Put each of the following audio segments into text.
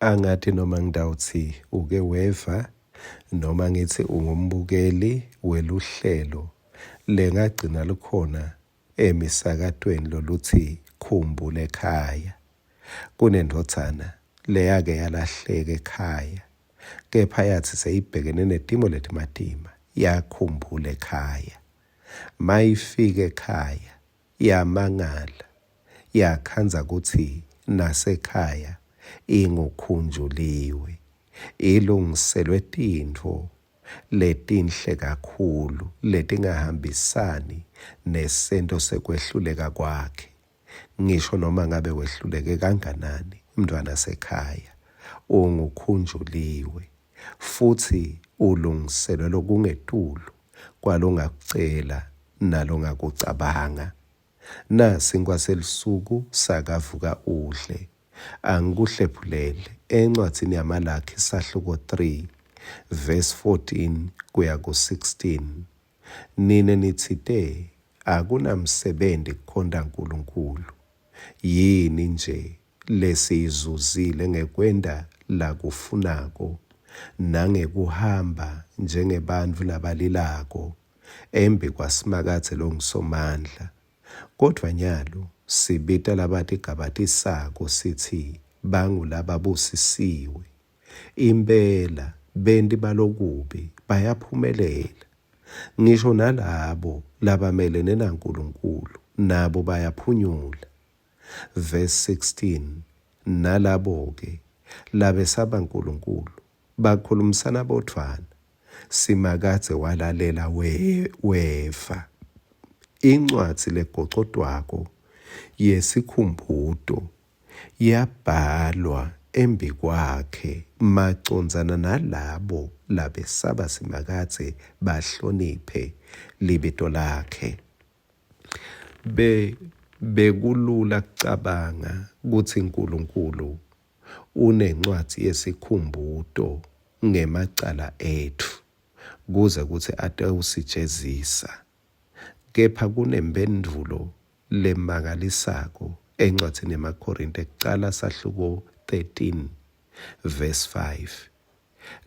Angathi noma ngidawuthi uke weva noma ngithi ungumbukeli weluhlelo lengagcina lukhona emisakatweni loluthi khumbula ekhaya. Kunendothana leyake yalahleka ekhaya, kepha yathi seyibhekene netimo letimatima yakhumbula ekhaya. Mayifika ekhaya yamangala, yakhanza ukuthi nasekhaya ingukhunjuliwe, ilungiselwe tintfo letinhle kakhulu letingahambisani nesento sekwehluleka kwakhe. Ngisho noma ngabe wehluleke kanganani mntwana sekhaya, ungukhunjuliwe futhi ulungiselwe lokungetulu kwalongakucela nalongakucabanga. Nasi ngwaselisuku sakavuka udle, angikuhlephulele encwadzini yaMalaki isahluko 3 verse 14 kuya ku-16. Nine nithite akunamsebenzi kukhonda uNkulunkulu. Yini nje lesiyizuzile ngekwenda lakufunako nangekuhamba njengebantfu labalilako embi kwasimakathe longisomandla. Kodwa nyalo sibita labatigabatisako sithi bangulababusisiwe. Impela benti balokubi bayaphumelela. Ngisho nalabo labamelene naNkulunkulu nabo bayaphunyula. Verse 16, nalabo-ke labesaba uNkulunkulu bakhulumisana bodvwana, simakatse walalela wefa. Incwadzi legocodwako yesikhumbuto yabhalwa embi kwakhe macondzana nalabo labesaba simakatse bahloniphe libito lakhe. Bekulula kucabanga kutsi uNkulunkulu unencwadzi yesikhumbuto ngemacala etfu kuze kutsi atewusijezisa. Kepha kunemphendvulo lemangalisako encwadzini yamaKorinte ekucala sahluko 13 verse 5.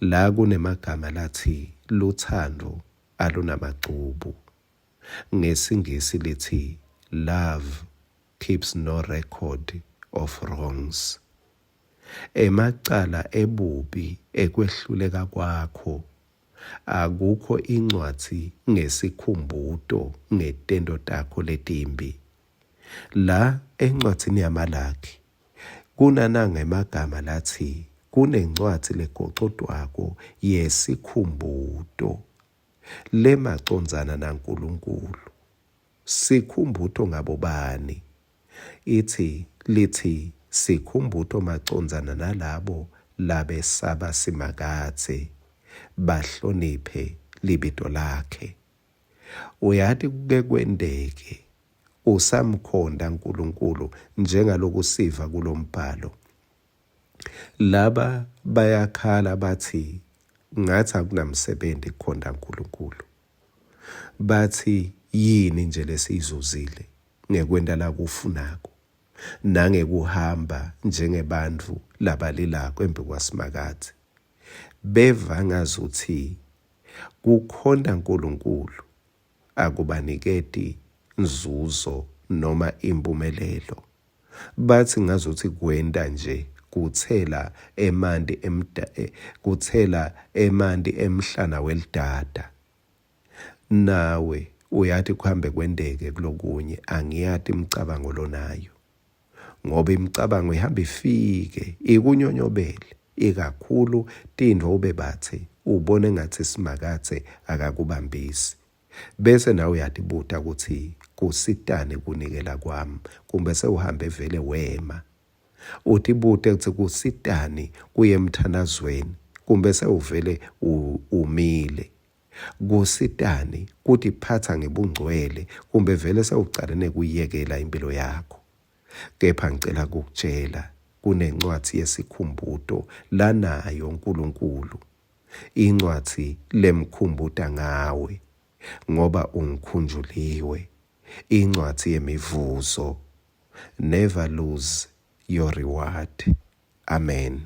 La kunemagama lathi luthando alunamagcubu. NgesiNgisi lithi love keeps no record of wrongs. Emacala ebubi ekwehluleka kwakho akukho incwadzi ngesikhumbuto ngetento takho letimbi. La encwadzini yaMalaki kunanangemagama lathi kunencwadzi legocodwako yesikhumbuto lemacondzana naNkulunkulu. Sikhumbuto ngabo bani? Lithi sikhumbuto macondzana nalabo labesaba simakatse bahloniphe libito lakhe. Uyati kuke kwendeke usamkhonda uNkulunkulu njengalokusiva kulombhalo. Laba bayakhala bathi ngathi akunamsebenzi kukhonda uNkulunkulu. Bathi yini nje lesiyizuzile ngekwenda lakufunako nangekuhamba njengebantfu labalilako embi kwasimakathe. Beva ngazuthi kukhonda uNkulunkulu akubaniketi nzuzo noma impumelelo. Bathi ngazuthi kwenda nje kuthela emanti emhlana welidada. Nawe uyati kuhambe kwendeke kulokunye, angiyati imicabango lonayo. Ngoba imicabango ihamba ifike ikunyonyobele, ikakhulu tintfo ube bathe ubone ngathi simakatse akakubambisi. Bese nawe uyatibuta ukuthi kusitani kunikela kwami, kumbe sewuhambe vele wema. Utibute ukuthi kusitani kuye emthandazweni, kumbe sewuvele umile. Kusitani kuti phatha ngebungcwele, kumbe vele sewucalene kuyiyekela impilo yakho. Kepha ngicela kukutshela kunencwadzi yesikhumbuto lanayo uNkulunkulu. Incwadzi lemkhumbuta ngawe ngoba ungikhunjuliwe. Incwadzi yemivuzo. Never lose your reward. Amen.